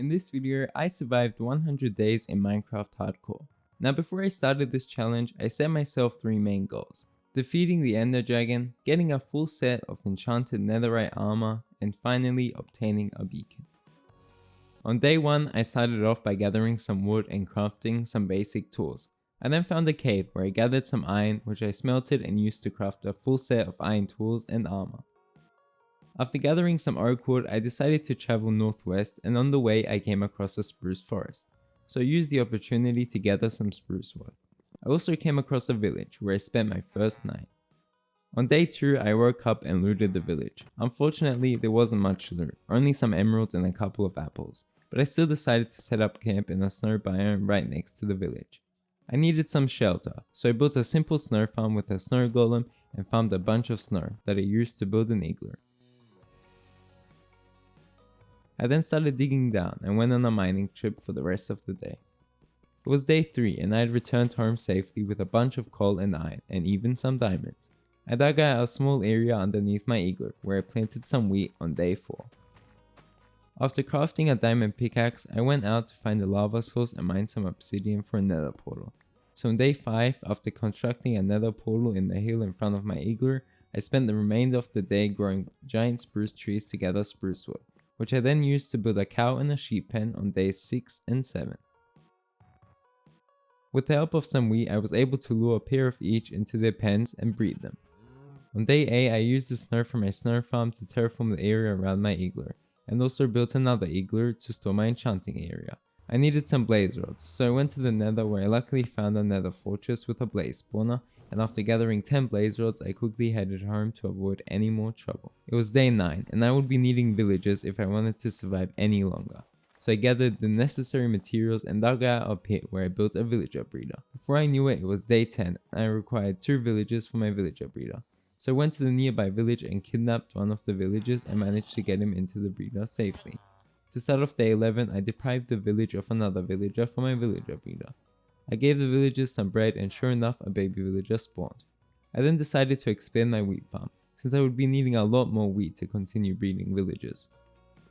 In this video, I survived 100 days in Minecraft Hardcore. Now before I started this challenge, I set myself 3 main goals. Defeating the Ender Dragon, getting a full set of enchanted Netherite Armor, and finally obtaining a beacon. On day 1, I started off by gathering some wood and crafting some basic tools. I then found a cave where I gathered some iron, which I smelted and used to craft a full set of iron tools and armor. After gathering some oak wood, I decided to travel northwest, and on the way I came across a spruce forest, so I used the opportunity to gather some spruce wood. I also came across a village where I spent my first night. On day 2, I woke up and looted the village. Unfortunately, there wasn't much loot, only some emeralds and a couple of apples, but I still decided to set up camp in a snow biome right next to the village. I needed some shelter, so I built a simple snow farm with a snow golem and farmed a bunch of snow that I used to build an igloo. I then started digging down and went on a mining trip for the rest of the day. It was day 3 and I had returned home safely with a bunch of coal and iron and even some diamonds. I dug out a small area underneath my igloo where I planted some wheat on day 4. After crafting a diamond pickaxe, I went out to find a lava source and mine some obsidian for a nether portal. So on day 5, after constructing a nether portal in the hill in front of my igloo, I spent the remainder of the day growing giant spruce trees to gather spruce wood, which I then used to build a cow and a sheep pen on days 6 and 7. With the help of some wheat, I was able to lure a pair of each into their pens and breed them. On day 8, I used the snow from my snow farm to terraform the area around my igloo, and also built another igloo to store my enchanting area. I needed some blaze rods, so I went to the nether where I luckily found a nether fortress with a blaze spawner, and after gathering 10 blaze rods, I quickly headed home to avoid any more trouble. It was day 9, and I would be needing villagers if I wanted to survive any longer. So I gathered the necessary materials and dug out a pit where I built a villager breeder. Before I knew it, it was day 10, and I required 2 villagers for my villager breeder. So I went to the nearby village and kidnapped one of the villagers and managed to get him into the breeder safely. To start off day 11, I deprived the village of another villager for my villager breeder. I gave the villagers some bread and sure enough a baby villager spawned. I then decided to expand my wheat farm, since I would be needing a lot more wheat to continue breeding villagers.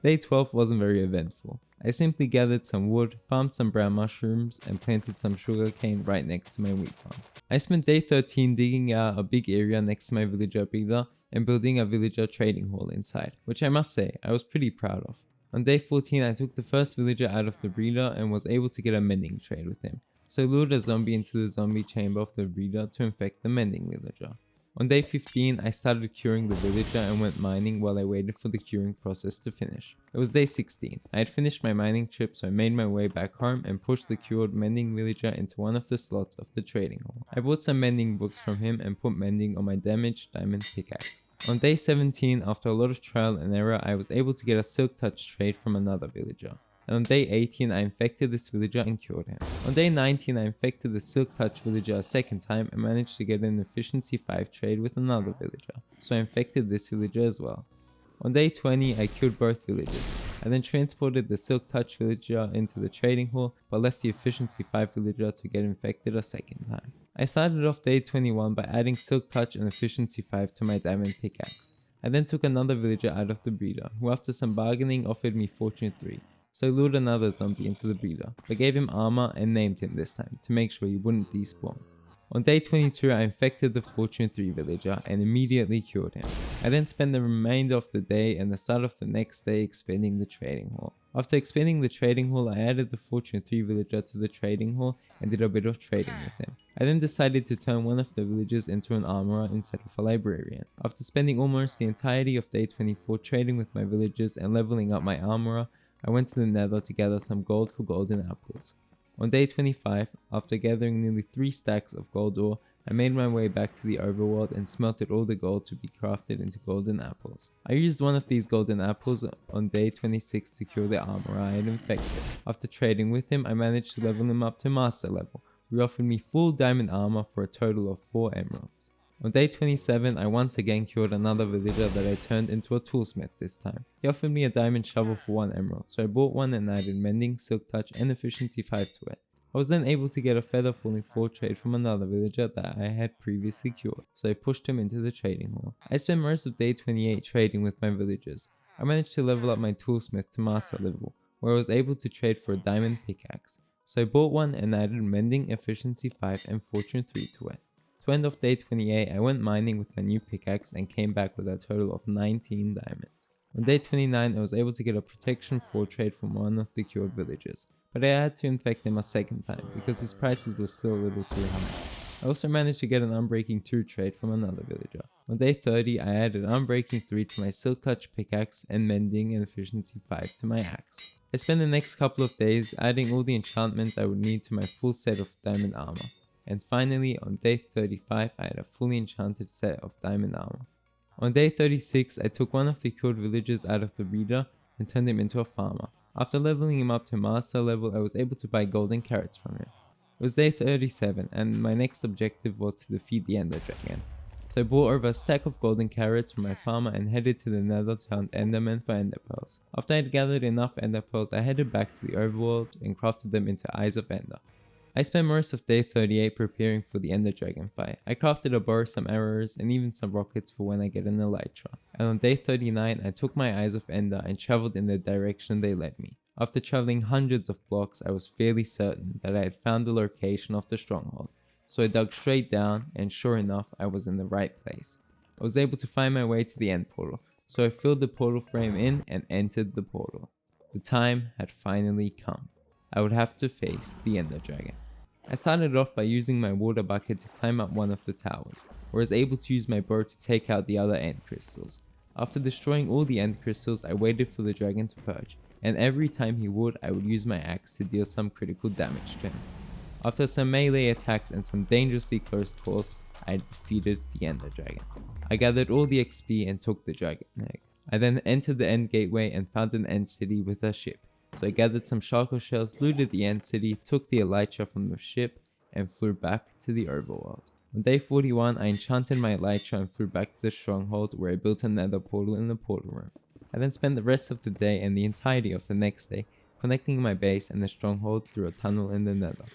Day 12 wasn't very eventful. I simply gathered some wood, farmed some brown mushrooms, and planted some sugarcane right next to my wheat farm. I spent day 13 digging out a big area next to my villager breeder and building a villager trading hall inside, which I must say I was pretty proud of. On day 14 I took the first villager out of the breeder and was able to get a mending trade with him, so I lured a zombie into the zombie chamber of the breeder to infect the mending villager. On day 15, I started curing the villager and went mining while I waited for the curing process to finish. It was day 16. I had finished my mining trip, so I made my way back home and pushed the cured mending villager into one of the slots of the trading hall. I bought some mending books from him and put mending on my damaged diamond pickaxe. On day 17, after a lot of trial and error, I was able to get a silk touch trade from another villager. And on day 18 I infected this villager and cured him. On day 19 I infected the Silk Touch villager a second time and managed to get an efficiency 5 trade with another villager, so I infected this villager as well. On day 20 I killed both villagers. I then transported the Silk Touch villager into the trading hall but left the efficiency 5 villager to get infected a second time. I started off day 21 by adding Silk Touch and efficiency 5 to my diamond pickaxe. I then took another villager out of the breeder, who after some bargaining offered me fortune 3. So I lured another zombie into the breeder, but gave him armor and named him this time to make sure he wouldn't despawn. On day 22 I infected the fortune 3 villager and immediately cured him. I then spent the remainder of the day and the start of the next day expanding the trading hall. After expanding the trading hall, I added the fortune 3 villager to the trading hall and did a bit of trading with him. I then decided to turn one of the villagers into an armorer instead of a librarian. After spending almost the entirety of day 24 trading with my villagers and leveling up my armorer, I went to the nether to gather some gold for golden apples. On day 25, after gathering nearly 3 stacks of gold ore, I made my way back to the overworld and smelted all the gold to be crafted into golden apples. I used one of these golden apples on day 26 to cure the armor I had infected. After trading with him, I managed to level him up to master level, who offered me full diamond armor for a total of 4 emeralds. On day 27, I once again cured another villager that I turned into a toolsmith this time. He offered me a diamond shovel for 1 emerald, so I bought one and added mending, silk touch and efficiency 5 to it. I was then able to get a feather falling 4 trade from another villager that I had previously cured, so I pushed him into the trading hall. I spent most of day 28 trading with my villagers. I managed to level up my toolsmith to master level, where I was able to trade for a diamond pickaxe. So I bought one and added mending efficiency 5 and fortune 3 to it. To end off day 28, I went mining with my new pickaxe and came back with a total of 19 diamonds. On day 29, I was able to get a protection 4 trade from one of the cured villagers, but I had to infect him a second time because his prices were still a little too high. I also managed to get an unbreaking 2 trade from another villager. On day 30, I added unbreaking 3 to my silk touch pickaxe and mending and efficiency 5 to my axe. I spent the next couple of days adding all the enchantments I would need to my full set of diamond armor. And finally, on day 35, I had a fully enchanted set of diamond armor. On day 36, I took one of the cured villagers out of the reader and turned him into a farmer. After leveling him up to master level, I was able to buy golden carrots from him. It was day 37 and my next objective was to defeat the Ender Dragon. So I bought over a stack of golden carrots from my farmer and headed to the Nether to hunt Enderman for ender pearls. After I had gathered enough ender pearls, I headed back to the overworld and crafted them into Eyes of Ender. I spent most of day 38 preparing for the Ender Dragon fight. I crafted a bow, some arrows, and even some rockets for when I get an elytra. And on day 39, I took my Eyes of Ender and traveled in the direction they led me. After traveling hundreds of blocks, I was fairly certain that I had found the location of the stronghold. So I dug straight down, and sure enough, I was in the right place. I was able to find my way to the end portal, so I filled the portal frame in and entered the portal. The time had finally come. I would have to face the Ender Dragon. I started off by using my water bucket to climb up one of the towers, where I was able to use my bow to take out the other end crystals. After destroying all the end crystals, I waited for the dragon to purge, and every time he would, I would use my axe to deal some critical damage to him. After some melee attacks and some dangerously close calls, I defeated the Ender Dragon. I gathered all the XP and took the dragon egg. I then entered the end gateway and found an end city with a ship. So I gathered some charcoal shells, looted the end city, took the elytra from the ship, and flew back to the overworld. On day 41, I enchanted my elytra and flew back to the stronghold where I built a nether portal in the portal room. I then spent the rest of the day and the entirety of the next day connecting my base and the stronghold through a tunnel in the nether.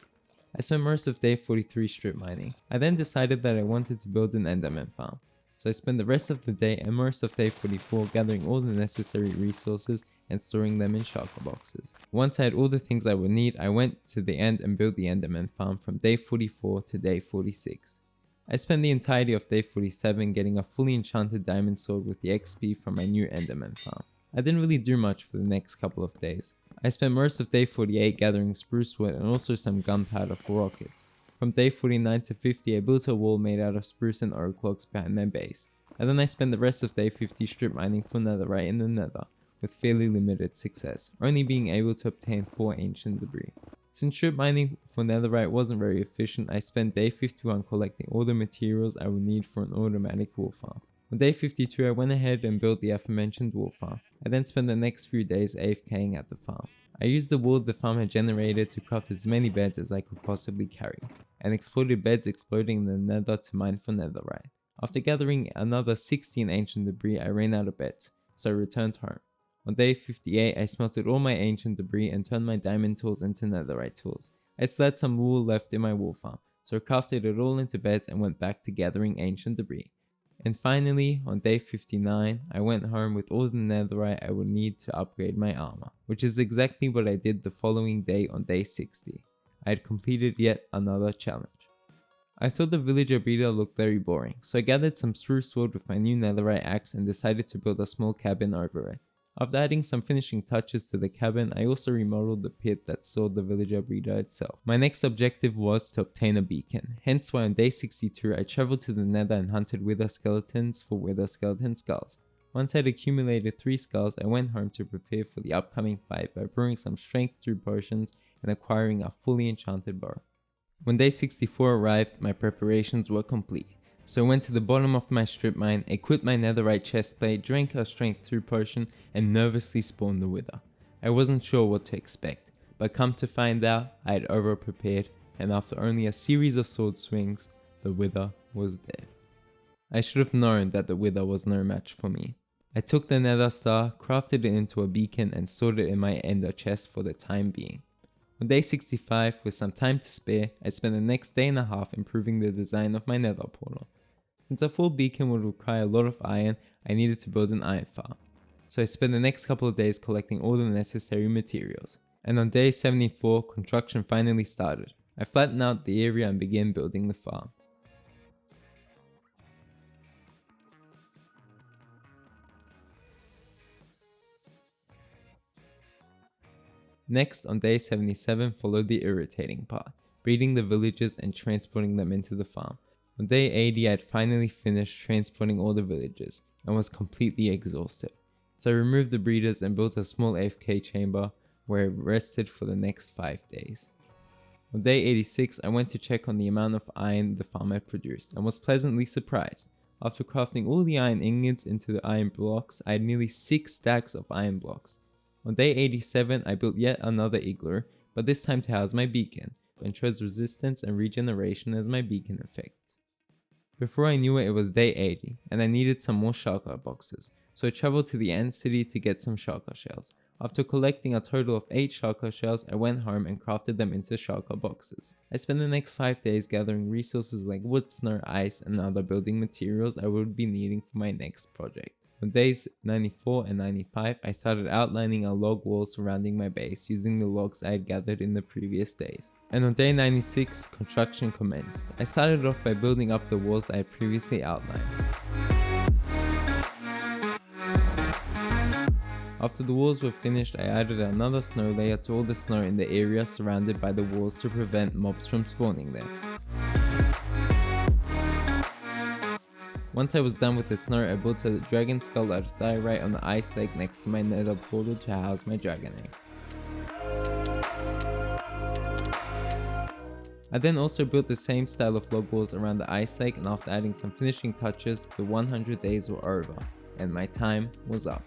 I spent most of day 43 strip mining. I then decided that I wanted to build an Enderman farm. So I spent the rest of the day and most of day 44 gathering all the necessary resources and storing them in shulker boxes. Once I had all the things I would need, I went to the end and built the Enderman farm from day 44 to day 46. I spent the entirety of day 47 getting a fully enchanted diamond sword with the XP from my new Enderman farm. I didn't really do much for the next couple of days. I spent most of day 48 gathering spruce wood and also some gunpowder for rockets. From day 49 to 50 I built a wall made out of spruce and oak logs behind my base. And then I spent the rest of day 50 strip mining for netherite in the nether, with fairly limited success, only being able to obtain 4 ancient debris. Since strip mining for netherite wasn't very efficient, I spent day 51 collecting all the materials I would need for an automatic wool farm. On day 52 I went ahead and built the aforementioned wool farm. I then spent the next few days AFKing at the farm. I used the wool the farm had generated to craft as many beds as I could possibly carry, and exploded beds exploding in the nether to mine for netherite. After gathering another 16 ancient debris I ran out of beds, so I returned home. On day 58 I smelted all my ancient debris and turned my diamond tools into netherite tools. I still had some wool left in my wool farm, so I crafted it all into beds and went back to gathering ancient debris. And finally, on day 59, I went home with all the netherite I would need to upgrade my armor, which is exactly what I did the following day on day 60. I had completed yet another challenge. I thought the villager breeder looked very boring, so I gathered some spruce wood with my new netherite axe and decided to build a small cabin over it. After adding some finishing touches to the cabin, I also remodeled the pit that stored the villager breeder itself. My next objective was to obtain a beacon, hence why on day 62 I traveled to the nether and hunted wither skeletons for wither skeleton skulls. Once I had accumulated 3 skulls, I went home to prepare for the upcoming fight by brewing some strength 3 potions and acquiring a fully enchanted bow. When day 64 arrived, my preparations were complete. So I went to the bottom of my strip mine, equipped my netherite chestplate, drank a strength 3 potion, and nervously spawned the wither. I wasn't sure what to expect, but come to find out, I had over prepared, and after only a series of sword swings, the wither was dead. I should have known that the wither was no match for me. I took the nether star, crafted it into a beacon, and stored it in my ender chest for the time being. On day 65, with some time to spare, I spent the next day and a half improving the design of my nether portal. Since a full beacon would require a lot of iron, I needed to build an iron farm. so I spent the next couple of days collecting all the necessary materials. And on day 74, construction finally started. I flattened out the area and began building the farm. Next, on day 77 followed the irritating part, breeding the villagers and transporting them into the farm. On day 80 I had finally finished transporting all the villagers and was completely exhausted. So I removed the breeders and built a small AFK chamber where I rested for the next 5 days. On day 86 I went to check on the amount of iron the farm had produced and was pleasantly surprised. After crafting all the iron ingots into the iron blocks, I had nearly 6 stacks of iron blocks. On day 87 I built yet another igloo, but this time to house my beacon, and chose resistance and regeneration as my beacon effects. Before I knew it, it was day 80, and I needed some more shulker boxes, so I traveled to the Ant City to get some shulker shells. After collecting a total of 8 shulker shells, I went home and crafted them into shulker boxes. I spent the next 5 days gathering resources like wood, snow, ice, and other building materials I would be needing for my next project. On days 94 and 95, I started outlining a log wall surrounding my base using the logs I had gathered in the previous days. And on day 96, construction commenced. I started off by building up the walls I had previously outlined. After the walls were finished, I added another snow layer to all the snow in the area surrounded by the walls to prevent mobs from spawning there. Once I was done with the snow, I built a dragon skull out of diorite on the ice lake next to my nether portal to house my dragon egg. I then also built the same style of log walls around the ice lake, and after adding some finishing touches, the 100 days were over, and my time was up.